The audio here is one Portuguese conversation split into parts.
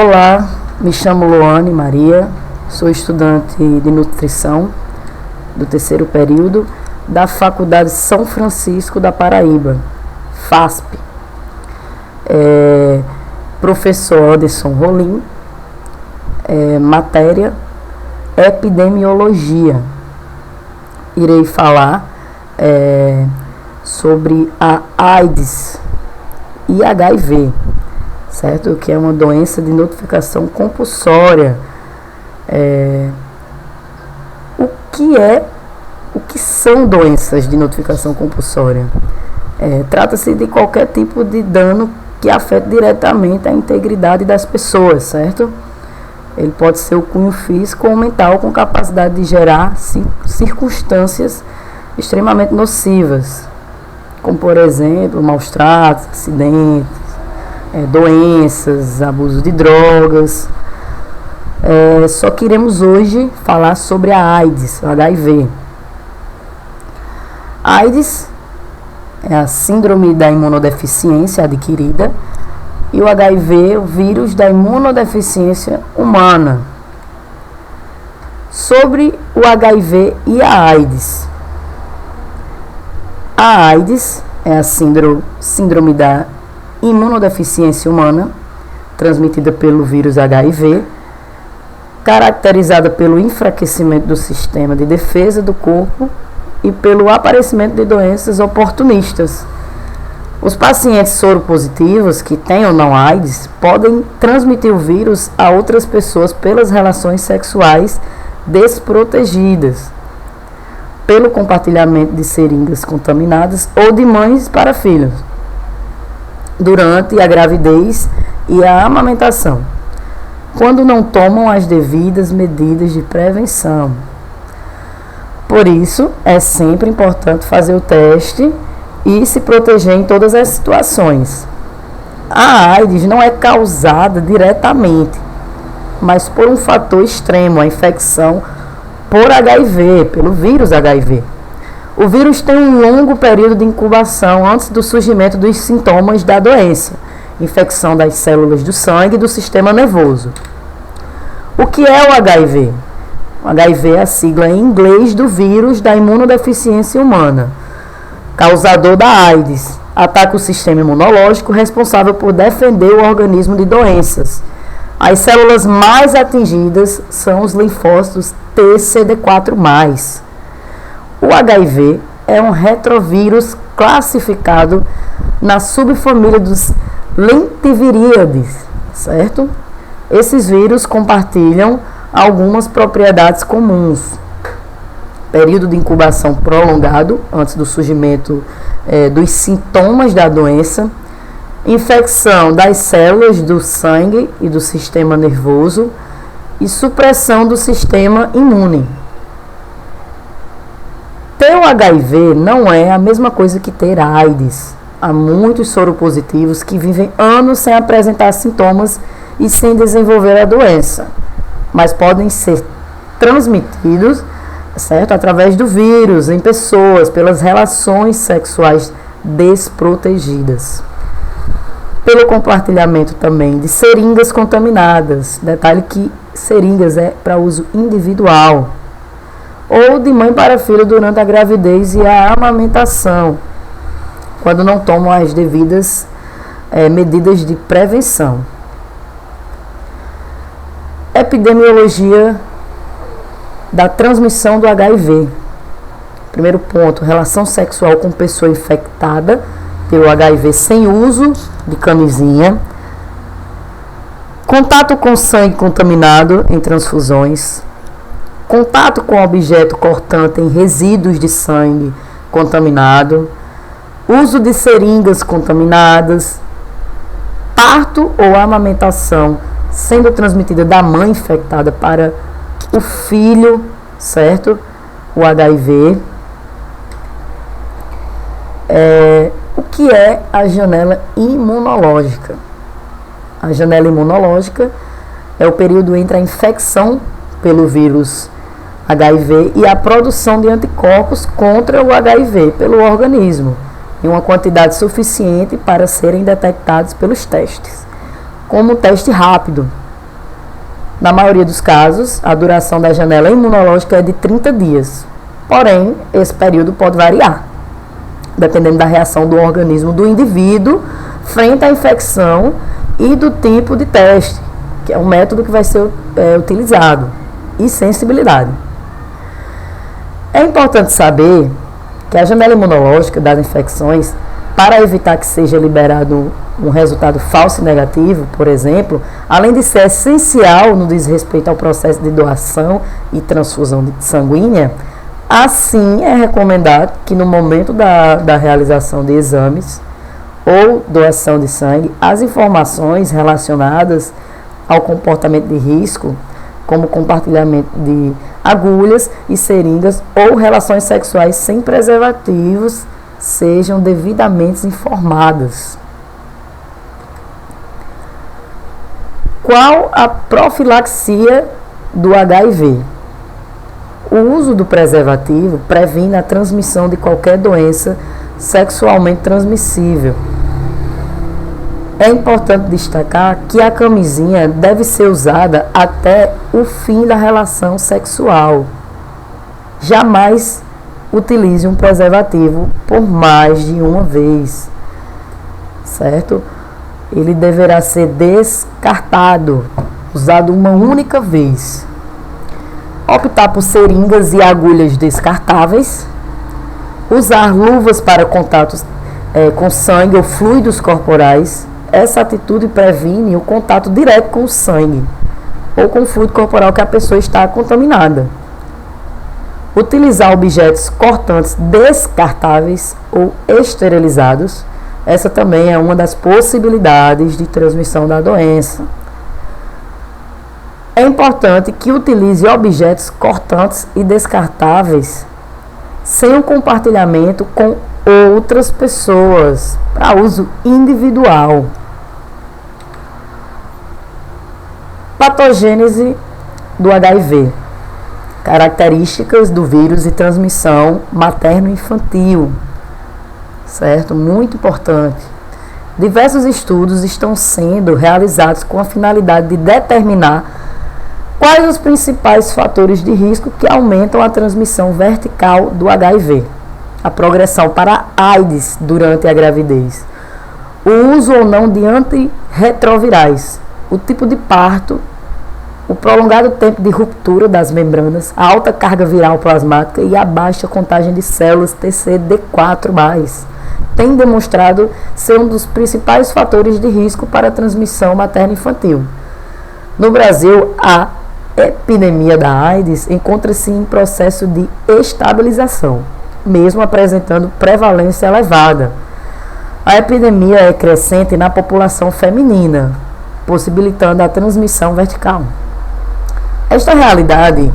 Olá, me chamo Luane Maria, sou estudante de nutrição do terceiro período da Faculdade São Francisco da Paraíba, FASP. Professor Anderson Rolim, matéria epidemiologia. Irei falar sobre a AIDS e HIV, certo? Que é uma doença de notificação compulsória. O que são doenças de notificação compulsória? Trata-se de qualquer tipo de dano que afete diretamente a integridade das pessoas, certo? Ele pode ser o cunho físico ou mental com capacidade de gerar circunstâncias extremamente nocivas, como por exemplo, maus tratos, acidentes, doenças, abuso de drogas. Só que iremos hoje falar sobre a AIDS, o HIV. A AIDS é a síndrome da imunodeficiência adquirida e o HIV, o vírus da imunodeficiência humana. Sobre o HIV e a AIDS. A AIDS é a síndrome da imunodeficiência humana, transmitida pelo vírus HIV, caracterizada pelo enfraquecimento do sistema de defesa do corpo e pelo aparecimento de doenças oportunistas. Os pacientes soropositivos que têm ou não AIDS podem transmitir o vírus a outras pessoas pelas relações sexuais desprotegidas, pelo compartilhamento de seringas contaminadas ou de mães para filhos, durante a gravidez e a amamentação, quando não tomam as devidas medidas de prevenção. Por isso, é sempre importante fazer o teste e se proteger em todas as situações. A AIDS não é causada diretamente, mas por um fator extremo, a infecção por HIV, pelo vírus HIV. O vírus tem um longo período de incubação antes do surgimento dos sintomas da doença, infecção das células do sangue e do sistema nervoso. O que é o HIV? O HIV é a sigla em inglês do vírus da imunodeficiência humana, causador da AIDS. Ataca o sistema imunológico responsável por defender o organismo de doenças. As células mais atingidas são os linfócitos TCD4+. O HIV é um retrovírus classificado na subfamília dos lentiviríades, certo? Esses vírus compartilham algumas propriedades comuns. Período de incubação prolongado antes do surgimento dos sintomas da doença, infecção das células do sangue e do sistema nervoso e supressão do sistema imune. Ter o HIV não é a mesma coisa que ter AIDS. Há muitos soropositivos que vivem anos sem apresentar sintomas e sem desenvolver a doença, mas podem ser transmitidos, certo, através do vírus em pessoas, pelas relações sexuais desprotegidas, pelo compartilhamento também de seringas contaminadas, detalhe que seringas é para uso individual, ou de mãe para filho durante a gravidez e a amamentação, quando não tomam as devidas medidas de prevenção. Epidemiologia da transmissão do HIV. Primeiro ponto, relação sexual com pessoa infectada pelo HIV sem uso de camisinha, contato com sangue contaminado em transfusões, contato com objeto cortante em resíduos de sangue contaminado, uso de seringas contaminadas, parto ou amamentação sendo transmitida da mãe infectada para o filho, certo? O HIV. O que é a janela imunológica? A janela imunológica é o período entre a infecção pelo vírus HIV e a produção de anticorpos contra o HIV pelo organismo, em uma quantidade suficiente para serem detectados pelos testes, como o teste rápido, Na maioria dos casos, a duração da janela imunológica é de 30 dias. Porém, esse período pode variar, dependendo da reação do organismo do indivíduo frente à infecção e do tipo de teste, que é o método que vai ser utilizado, e sensibilidade. É importante saber que a janela imunológica das infecções, para evitar que seja liberado um resultado falso e negativo, por exemplo, além de ser essencial no desrespeito ao processo de doação e transfusão sanguínea, assim é recomendado que no momento da realização de exames ou doação de sangue, as informações relacionadas ao comportamento de risco, como compartilhamento de agulhas e seringas ou relações sexuais sem preservativos, sejam devidamente informadas. Qual a profilaxia do HIV? O uso do preservativo previne a transmissão de qualquer doença sexualmente transmissível. É importante destacar que a camisinha deve ser usada até o fim da relação sexual. Jamais utilize um preservativo por mais de uma vez, certo? Ele deverá ser descartado, usado uma única vez. Optar por seringas e agulhas descartáveis. Usar luvas para contatos com sangue ou fluidos corporais. Essa atitude previne o contato direto com o sangue ou com o fluido corporal que a pessoa está contaminada. Utilizar objetos cortantes descartáveis ou esterilizados. Essa também é uma das possibilidades de transmissão da doença. É importante que utilize objetos cortantes e descartáveis sem o compartilhamento com outras pessoas, para uso individual. Patogênese do HIV. Características do vírus e transmissão materno-infantil. Certo? Muito importante. Diversos estudos estão sendo realizados com a finalidade de determinar quais os principais fatores de risco que aumentam a transmissão vertical do HIV, a progressão para AIDS durante a gravidez, o uso ou não de antirretrovirais, o tipo de parto, o prolongado tempo de ruptura das membranas, a alta carga viral plasmática e a baixa contagem de células TCD4+, tem demonstrado ser um dos principais fatores de risco para a transmissão materno-infantil. No Brasil, a epidemia da AIDS encontra-se em processo de estabilização, mesmo apresentando prevalência elevada. A epidemia é crescente na população feminina, possibilitando a transmissão vertical. Esta realidade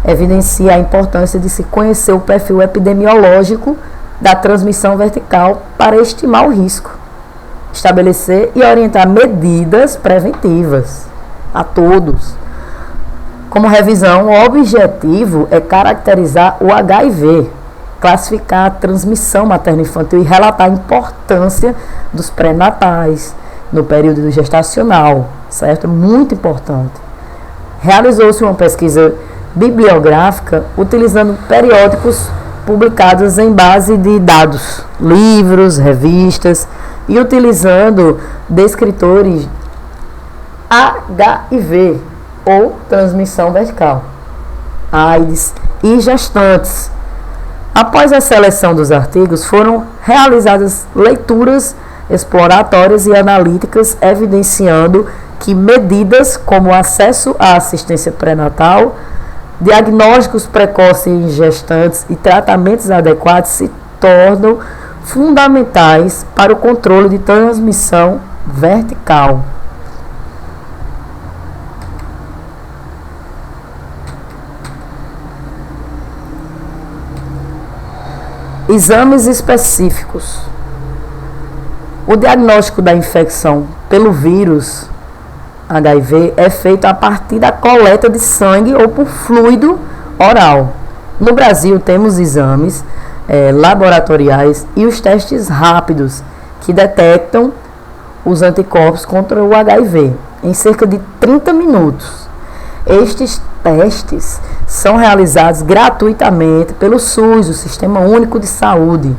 evidencia a importância de se conhecer o perfil epidemiológico da transmissão vertical para estimar o risco, estabelecer e orientar medidas preventivas a todos. Como revisão, o objetivo é caracterizar o HIV, classificar a transmissão materno-infantil e relatar a importância dos pré-natais no período gestacional, certo? Muito importante. Realizou-se uma pesquisa bibliográfica utilizando periódicos publicados em base de dados, livros, revistas, e utilizando descritores HIV, ou transmissão vertical, AIDS e gestantes. Após a seleção dos artigos, foram realizadas leituras exploratórias e analíticas, evidenciando que medidas como acesso à assistência pré-natal, diagnósticos precoces em gestantes e tratamentos adequados se tornam fundamentais para o controle de transmissão vertical. Exames específicos. O diagnóstico da infecção pelo vírus HIV é feito a partir da coleta de sangue ou por fluido oral. No Brasil, temos exames laboratoriais e os testes rápidos que detectam os anticorpos contra o HIV em cerca de 30 minutos. Estes testes são realizados gratuitamente pelo SUS, o Sistema Único de Saúde,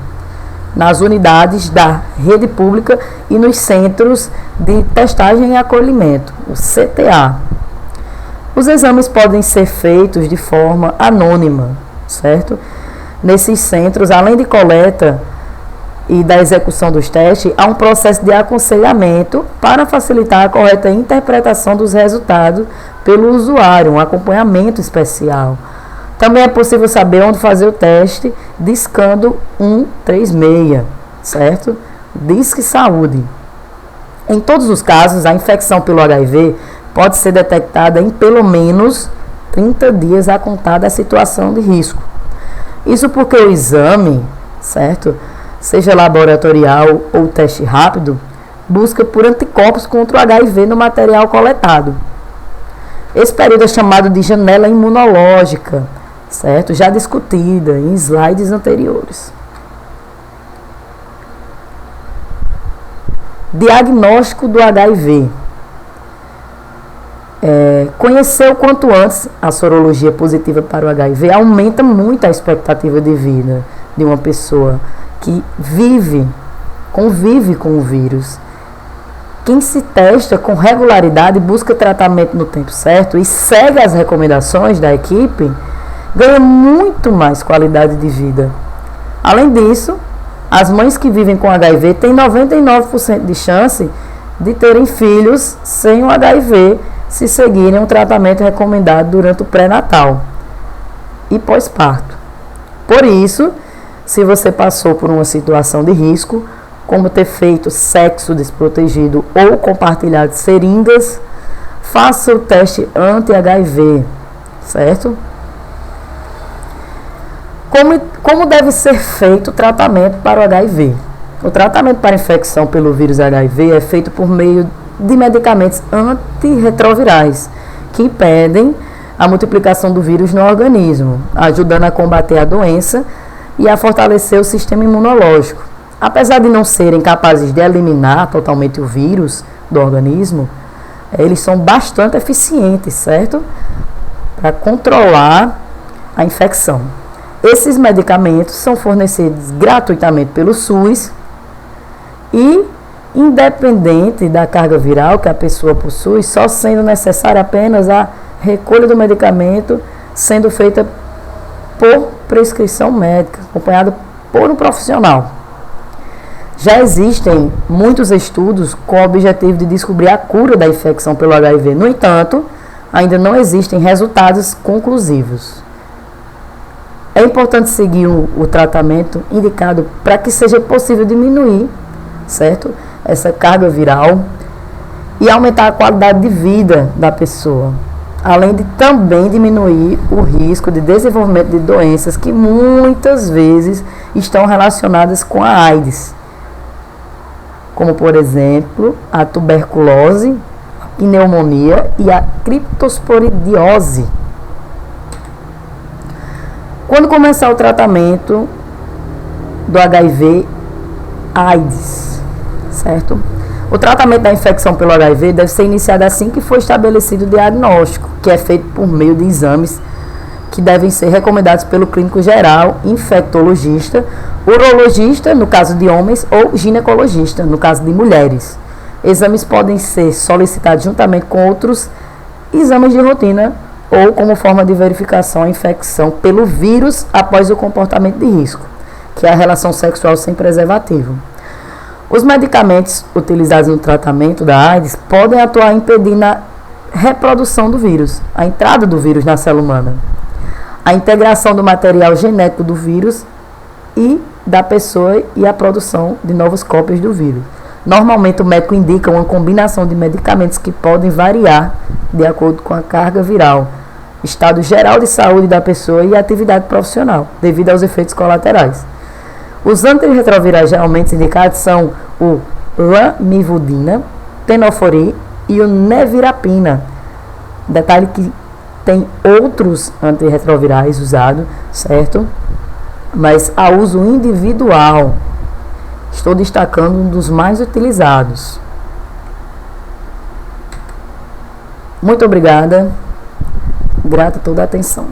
nas unidades da rede pública e nos centros de testagem e acolhimento, o CTA. Os exames podem ser feitos de forma anônima, certo? Nesses centros, além de coleta e da execução dos testes, há um processo de aconselhamento para facilitar a correta interpretação dos resultados pelo usuário, um acompanhamento especial. Também é possível saber onde fazer o teste discando 136, certo? Disque Saúde. Em todos os casos, a infecção pelo HIV pode ser detectada em pelo menos 30 dias a contar da situação de risco. Isso porque o exame, certo? Seja laboratorial ou teste rápido, busca por anticorpos contra o HIV no material coletado. Esse período é chamado de janela imunológica, certo? Já discutida em slides anteriores. Diagnóstico do HIV. Conhecer o quanto antes a sorologia positiva para o HIV aumenta muito a expectativa de vida de uma pessoa que convive com o vírus. Quem se testa com regularidade, busca tratamento no tempo certo e segue as recomendações da equipe, ganha muito mais qualidade de vida. Além disso, as mães que vivem com HIV têm 99% de chance de terem filhos sem o HIV se seguirem um tratamento recomendado durante o pré-natal e pós-parto. Por isso, se você passou por uma situação de risco, como ter feito sexo desprotegido ou compartilhado seringas, faça o teste anti-HIV, certo? Como deve ser feito o tratamento para o HIV? O tratamento para infecção pelo vírus HIV é feito por meio de medicamentos antirretrovirais, que impedem a multiplicação do vírus no organismo, ajudando a combater a doença e a fortalecer o sistema imunológico. Apesar de não serem capazes de eliminar totalmente o vírus do organismo, eles são bastante eficientes, certo? Para controlar a infecção. Esses medicamentos são fornecidos gratuitamente pelo SUS e, independente da carga viral que a pessoa possui, só sendo necessária apenas a recolha do medicamento, sendo feita por prescrição médica, acompanhada por um profissional. Já existem muitos estudos com o objetivo de descobrir a cura da infecção pelo HIV. No entanto, ainda não existem resultados conclusivos. É importante seguir o tratamento indicado para que seja possível diminuir, certo? Essa carga viral e aumentar a qualidade de vida da pessoa, além de também diminuir o risco de desenvolvimento de doenças que muitas vezes estão relacionadas com a AIDS, como por exemplo a tuberculose, a pneumonia e a criptosporidiose. Quando começar o tratamento do HIV/AIDS, certo? O tratamento da infecção pelo HIV deve ser iniciado assim que for estabelecido o diagnóstico, que é feito por meio de exames que devem ser recomendados pelo clínico geral, infectologista, urologista, no caso de homens, ou ginecologista, no caso de mulheres. Exames podem ser solicitados juntamente com outros exames de rotina ou como forma de verificação a infecção pelo vírus após o comportamento de risco, que é a relação sexual sem preservativo. Os medicamentos utilizados no tratamento da AIDS podem atuar impedindo a reprodução do vírus, a entrada do vírus na célula humana, a integração do material genético do vírus e da pessoa e a produção de novas cópias do vírus. Normalmente o médico indica uma combinação de medicamentos que podem variar de acordo com a carga viral, estado geral de saúde da pessoa e atividade profissional, devido aos efeitos colaterais. Os antirretrovirais geralmente indicados são o lamivudina, tenofovir e o nevirapina. Detalhe que tem outros antirretrovirais usados, certo? Mas a uso individual. Estou destacando um dos mais utilizados. Muito obrigada Grata a toda a atenção.